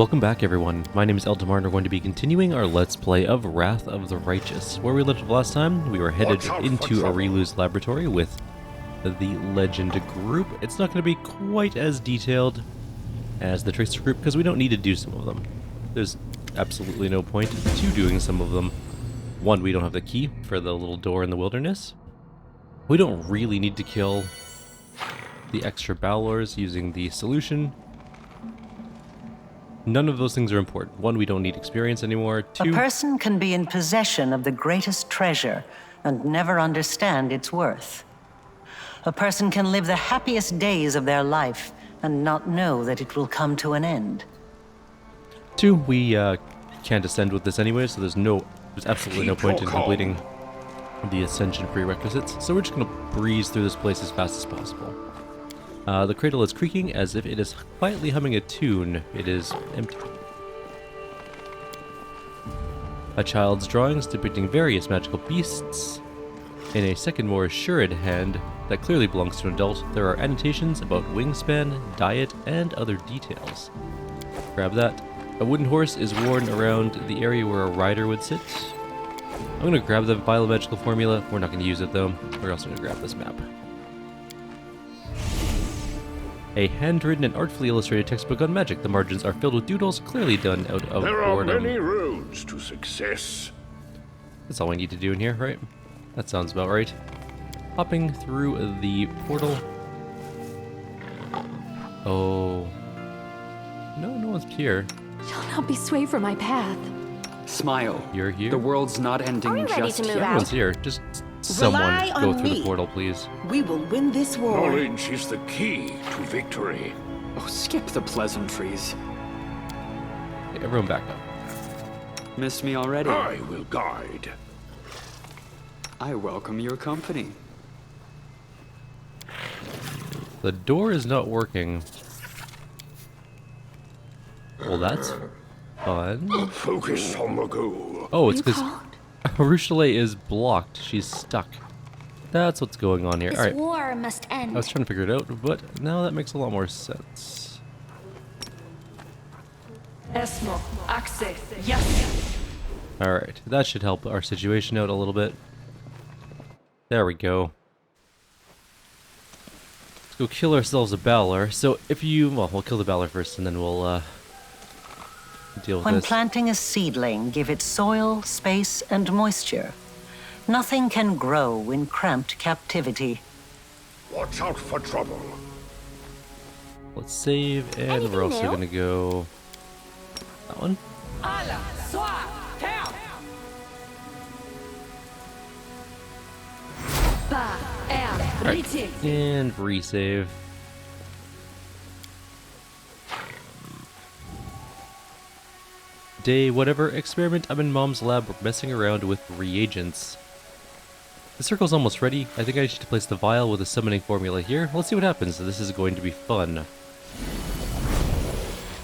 Welcome back everyone, my name is Eltimar and we're going to be continuing our Let's Play of Wrath of the Righteous. Where we left off last time, we were headed into Areelu's laboratory with the Legend group. It's not going to be quite as detailed as the Tracer group because we don't need to do some of them. There's absolutely no point to doing some of them. One, we don't have the key for the little door in the wilderness. We don't really need to kill the extra Balors using the solution. None of those things are important. One, we don't need experience anymore. Two, a person can be in possession of the greatest treasure and never understand its worth. A person can live the happiest days of their life and not know that it will come to an end. two, we can't ascend with this anyway, so there's absolutely no point in completing the ascension prerequisites. So we're just going to breeze through this place as fast as possible. The cradle is creaking as if it is quietly humming a tune. It is empty. A child's drawings depicting various magical beasts. In a second more assured hand that clearly belongs to an adult, there are annotations about wingspan, diet, and other details. Grab that. A wooden horse is worn around the area where a rider would sit. I'm going to grab the vial of magical formula. We're not going to use it though. We're also going to grab this map. A handwritten and artfully illustrated textbook on magic. The margins are filled with doodles, clearly done out of There boredom. are many roads to success. That's all we need to do in here, right? That sounds about right. Hopping through the portal. Oh. No one's here. Shall not be swayed from my path. Smile. You're here? The world's not ending Are we ready just to move yet. out? Everyone's here. Just someone Rely go on through the me. portal, please. We will win this war. Knowledge is the key to victory. Oh, skip the pleasantries. Okay, everyone back up. Missed me already? I will guide. I welcome your company. The door is not working. Well, that's fun. Focus on the goal. Oh, it's You because called? Ruchelet is blocked. She's stuck. That's what's going on here. This Alright, war must I end. was trying to figure it out, but now that makes a lot more sense. Esmo, Axe, yes. Alright, that should help our situation out a little bit. There we go. Let's go kill ourselves a Balor. So if you... well, we'll kill the Balor first and then we'll deal with When this. planting a seedling, give it soil, space, and moisture. Nothing can grow in cramped captivity. Watch out for trouble. Let's save, and Anything we're also new? going to go... that one. Ala, Swa, Tao. Ba, Er, Riti. And resave. Day whatever experiment. I'm in Mom's lab messing around with reagents. The circle's almost ready. I think I should place the vial with a summoning formula here. Let's see what happens. This is going to be fun.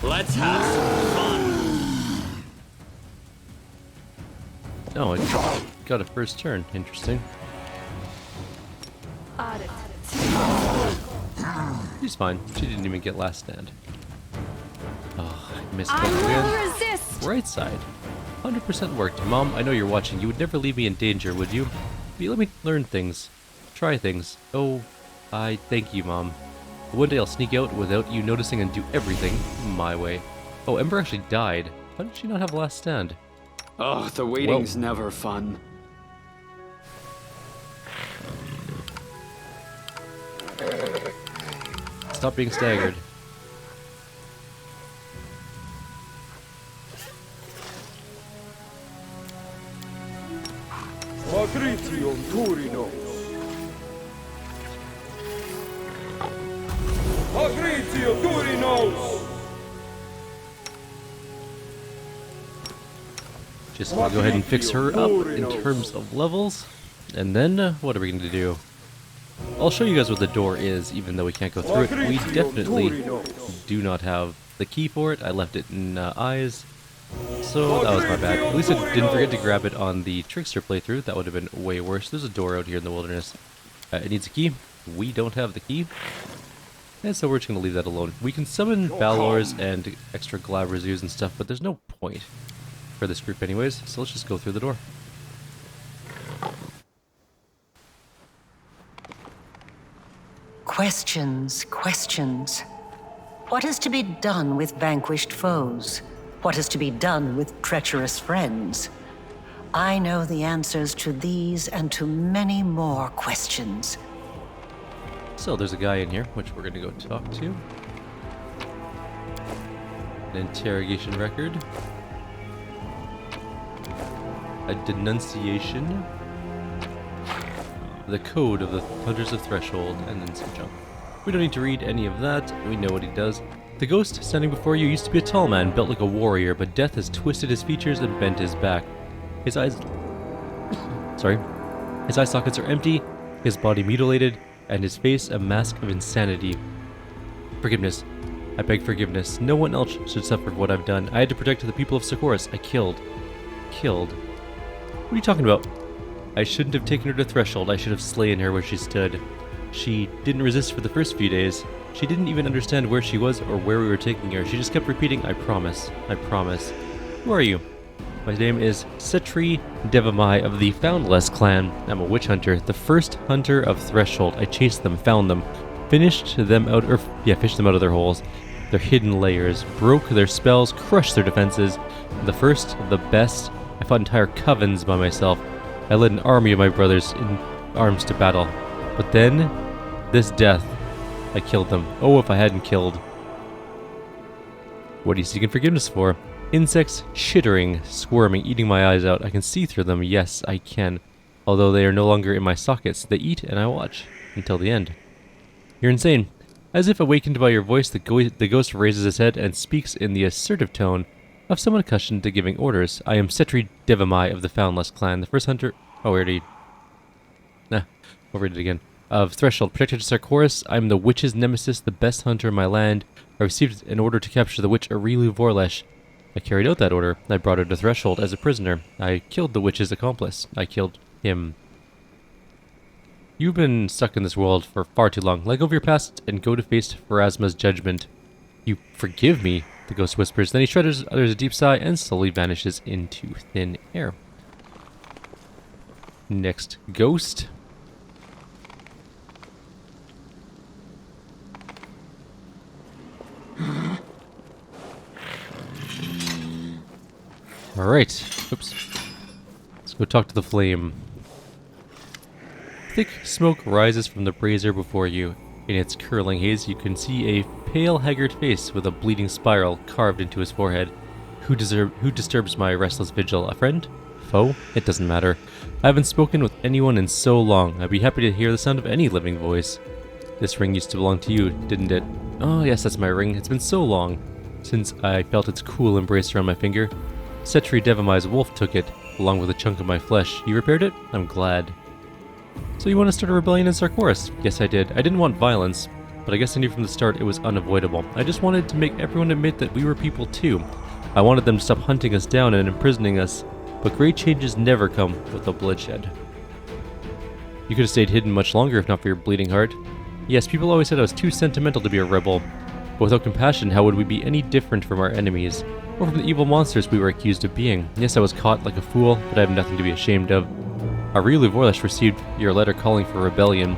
Let's have some fun. Oh, I got a first turn. Interesting. Aret. She's fine. She didn't even get last stand. Oh, I missed I that again. will resist. Right side. 100% worked. Mom, I know you're watching. You would never leave me in danger, would you? You let me learn things. Try things. Oh, I thank you, Mom. One day I'll sneak out without you noticing and do everything my way. Oh, Ember actually died. Why did she not have last stand? Oh, the waiting's never fun. Stop being staggered. Patricium Turinos. Patricio Turinos. Just gonna go ahead and fix her up in terms of levels. And then, what are we going to do? I'll show you guys what the door is, even though we can't go through it. We definitely do not have the key for it. I left it in eyes. So that was my bad. At least I didn't forget to grab it on the Trickster playthrough. That would have been way worse. There's a door out here in the wilderness. It needs a key. We don't have the key. And so we're just going to leave that alone. We can summon Balors and extra Glabrazoos and stuff, but there's no point for this group anyways, so let's just go through the door. Questions, questions. What is to be done with vanquished foes? What is to be done with treacherous friends? I know the answers to these and to many more questions. So there's a guy in here, which we're going to go talk to. An interrogation record. A denunciation. The code of the Hunters of Threshold, and then some junk. We don't need to read any of that, we know what he does. The ghost standing before you used to be a tall man, built like a warrior, but death has twisted his features and bent his back. His eyes... Sorry. His eye sockets are empty, his body mutilated, and his face a mask of insanity. Forgiveness. I beg forgiveness. No one else should suffer for what I've done. I had to protect the people of Sarkoris. I killed. Killed? What are you talking about? I shouldn't have taken her to Threshold. I should have slain her where she stood. She didn't resist for the first few days. She didn't even understand where she was or where we were taking her. She just kept repeating, I promise. I promise. Who are you? My name is Setri Devamai of the Foundless clan. I'm a witch hunter, the first hunter of Threshold. I chased them, found them, fished them out of their holes, their hidden layers, broke their spells, crushed their defenses. The first, the best. I fought entire covens by myself. I led an army of my brothers in arms to battle. But then, this death. I killed them. Oh, if I hadn't killed. What are you seeking forgiveness for? Insects, chittering, squirming, eating my eyes out. I can see through them. Yes, I can. Although they are no longer in my sockets. They eat and I watch. Until the end. You're insane. As if awakened by your voice, the ghost raises his head and speaks in the assertive tone of someone accustomed to giving orders. I am Setri Devamai of the Foundless clan, the first hunter... Oh, we already... Nah, we'll read it again. Of Threshold, protector to Sarkoris, I am the witch's nemesis, the best hunter in my land. I received an order to capture the witch Areelu Vorlesh. I carried out that order. I brought her to Threshold as a prisoner. I killed the witch's accomplice. I killed him. You've been stuck in this world for far too long. Let go of your past and go to face Pharasma's judgment. You forgive me, the ghost whispers. Then he utters a deep sigh and slowly vanishes into thin air. Next ghost. Alright. Oops. Let's go talk to the flame. Thick smoke rises from the brazier before you. In its curling haze, you can see a pale, haggard face with a bleeding spiral carved into his forehead. Who disturbs my restless vigil? A friend? Foe? It doesn't matter. I haven't spoken with anyone in so long. I'd be happy to hear the sound of any living voice. This ring used to belong to you, didn't it? Oh, yes, that's my ring. It's been so long since I felt its cool embrace around my finger. Setri Devamai's wolf took it, along with a chunk of my flesh. You repaired it? I'm glad. So you want to start a rebellion in Sarkoris? Yes, I did. I didn't want violence, but I guess I knew from the start it was unavoidable. I just wanted to make everyone admit that we were people too. I wanted them to stop hunting us down and imprisoning us, but great changes never come with a bloodshed. You could have stayed hidden much longer if not for your bleeding heart. Yes, people always said I was too sentimental to be a rebel, but without compassion, how would we be any different from our enemies, or from the evil monsters we were accused of being? Yes, I was caught like a fool, but I have nothing to be ashamed of. Areelu Vorlesh received your letter calling for rebellion.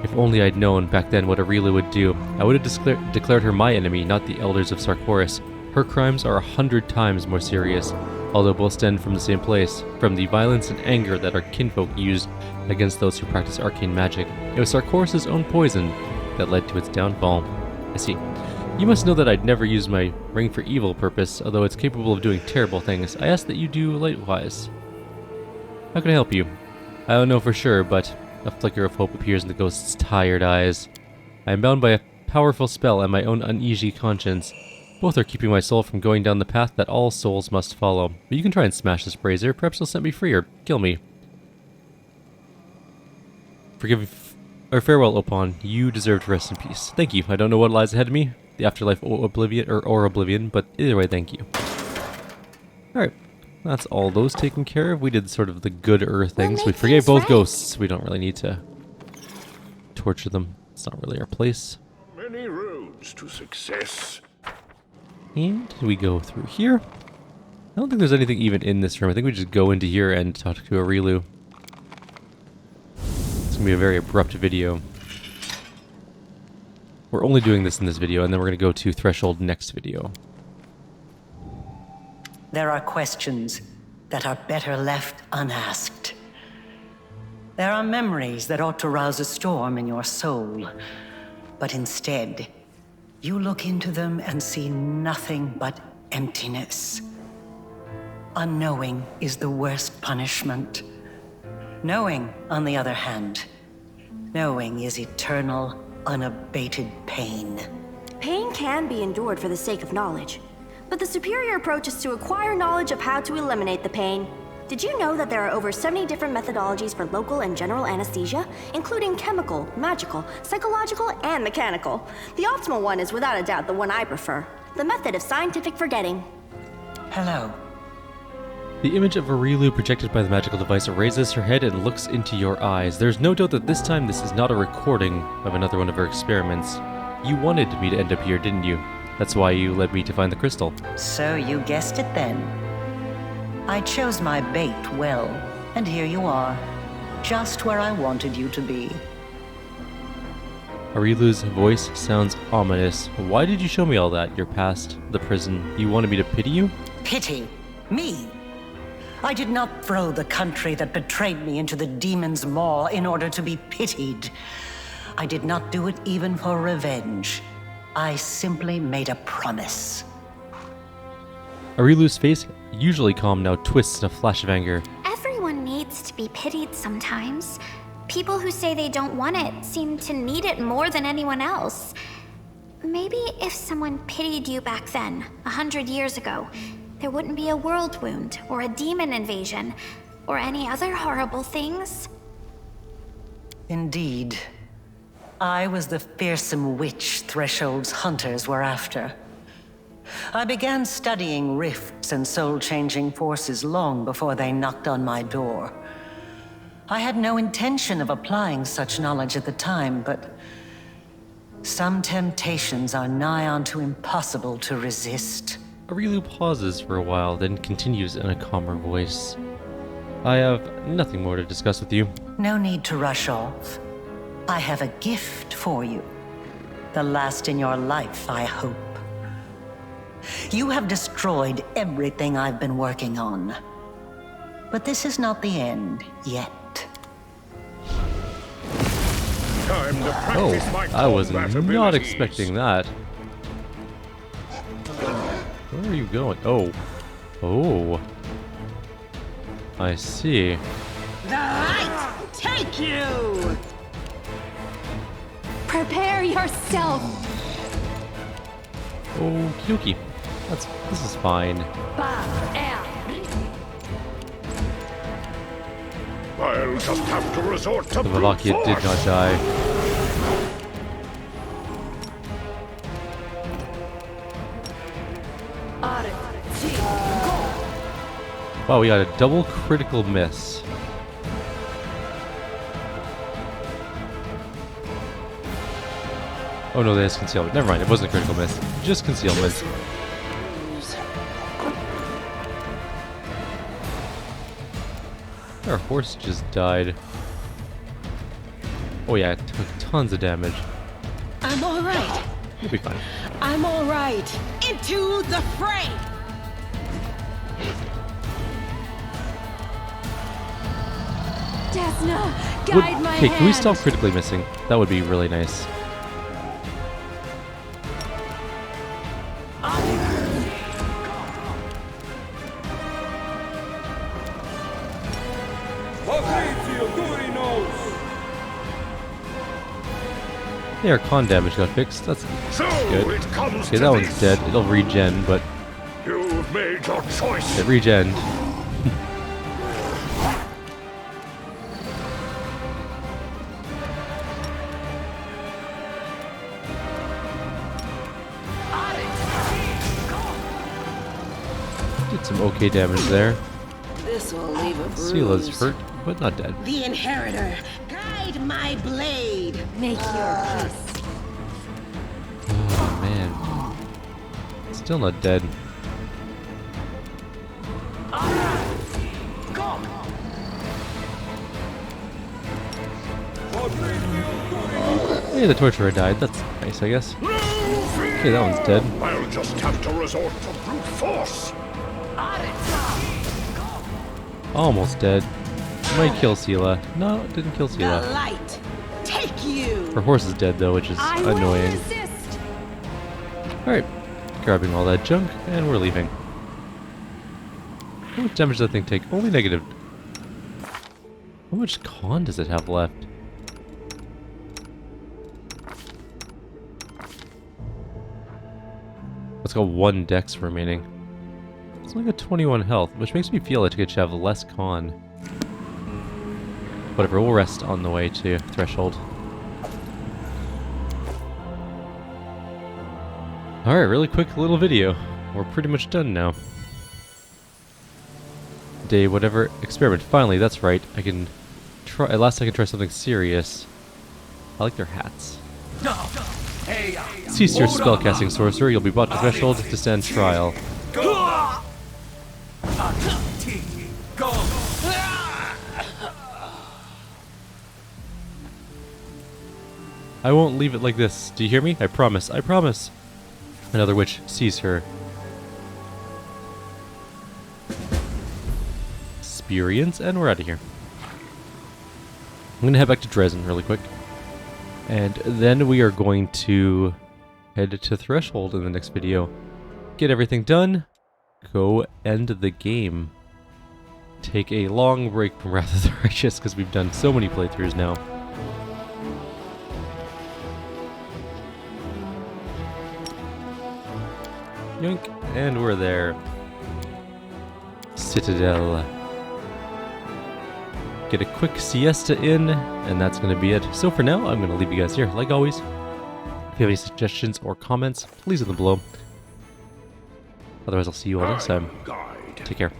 If only I'd known back then what Areelu would do, I would have declared her my enemy, not the elders of Sarkoris. Her crimes are 100 times more serious, although both stem from the same place, from the violence and anger that our kinfolk used against those who practice arcane magic. It was Sarkoris' own poison that led to its downfall. I see. You must know that I'd never use my ring for evil purpose, although it's capable of doing terrible things. I ask that you do likewise. How can I help you? I don't know for sure, but a flicker of hope appears in the ghost's tired eyes. I am bound by a powerful spell and my own uneasy conscience. Both are keeping my soul from going down the path that all souls must follow. But you can try and smash this brazier. Perhaps you'll set me free or kill me. Farewell, Opon. You deserve to rest in peace. Thank you. I don't know what lies ahead of me, the afterlife or oblivion, but either way, thank you. Alright. That's all those taken care of. We did sort of the good things. We forgave both ghosts. We don't really need to torture them. It's not really our place. Many roads to success. And we go through here. I don't think there's anything even in this room. I think we just go into here and talk to Areelu. It's gonna be a very abrupt video. We're only doing this in this video, and then we're gonna go to Threshold next video. There are questions that are better left unasked. There are memories that ought to rouse a storm in your soul. But instead, you look into them and see nothing but emptiness. Unknowing is the worst punishment. Knowing, on the other hand, knowing is eternal, unabated pain. Pain can be endured for the sake of knowledge, but the superior approach is to acquire knowledge of how to eliminate the pain. Did you know that there are over 70 different methodologies for local and general anesthesia, including chemical, magical, psychological, and mechanical? The optimal one is without a doubt the one I prefer, the method of scientific forgetting. Hello. The image of Areelu projected by the magical device raises her head and looks into your eyes. There's no doubt that this time this is not a recording of another one of her experiments. You wanted me to end up here, didn't you? That's why you led me to find the crystal. So you guessed it then. I chose my bait well, and here you are, just where I wanted you to be. Areelu's voice sounds ominous. Why did you show me all that? You're past the prison. You wanted me to pity you? Pity? Me? I did not throw the country that betrayed me into the demon's maw in order to be pitied. I did not do it even for revenge. I simply made a promise. Areelu's face, usually calm, now twists in a flash of anger. Everyone needs to be pitied sometimes. People who say they don't want it seem to need it more than anyone else. Maybe if someone pitied you back then, 100 years ago, there wouldn't be a world wound, or a demon invasion, or any other horrible things. Indeed. I was the fearsome witch Threshold's hunters were after. I began studying rifts and soul-changing forces long before they knocked on my door. I had no intention of applying such knowledge at the time, but some temptations are nigh onto impossible to resist. Areelu pauses for a while, then continues in a calmer voice. I have nothing more to discuss with you. No need to rush off. I have a gift for you. The last in your life, I hope. You have destroyed everything I've been working on. But this is not the end yet. Time to practice my I was combat not abilities. expecting that. Where are you going? Oh. Oh. I see. The light take you! Prepare yourself! Okie dokie. This is fine. I'll just have to resort to The brute Valakia force. did not die. Wow, we got a double critical miss. Oh no, there's concealment. Never mind, it wasn't a critical miss. Just concealment. Our horse just died. Oh yeah, it took tons of damage. I'm all right. You'll be fine. I'm all right. Into the fray! Desna, guide my hand! Okay, can we stop critically missing? That would be really nice. Hey, our con damage got fixed. That's So good. it comes Okay, to that one's this. dead. It'll regen, but You've made your choice. it regen. Did some okay damage there. This will leave a bruise. Sela's hurt, but not dead. The Inheritor, guide my blade. Make your peace. Oh man. Still not dead. Hey, the torturer died. That's nice, I guess. Okay, that one's dead. I'll just have to resort to brute force. Almost dead. Might kill Sela. No, it didn't kill The Sela. light, take you. Her horse is dead though, which is I will annoying. resist. Alright, grabbing all that junk, and we're leaving. How much damage does that thing take? Only negative. How much con does it have left? It's got 1 dex remaining. It's only got 21 health, which makes me feel like it should have less con. Whatever, we'll rest on the way to Threshold. Alright, really quick little video. We're pretty much done now. Day whatever experiment. Finally, that's right. I can try. At last I can try something serious. I like their hats. Cease your spellcasting, sorcerer. You'll be brought to Threshold to stand trial. I won't leave it like this. Do you hear me? I promise. I promise. Another witch sees her. Experience, and we're out of here. I'm going to head back to Dresden really quick. And then we are going to head to Threshold in the next video. Get everything done. Go end the game. Take a long break from Wrath of the Righteous because we've done so many playthroughs now. Yoink, and we're there. Citadel. Get a quick siesta in, and that's going to be it. So for now, I'm going to leave you guys here. Like always, if you have any suggestions or comments, please leave them below. Otherwise, I'll see you all next time. Take care.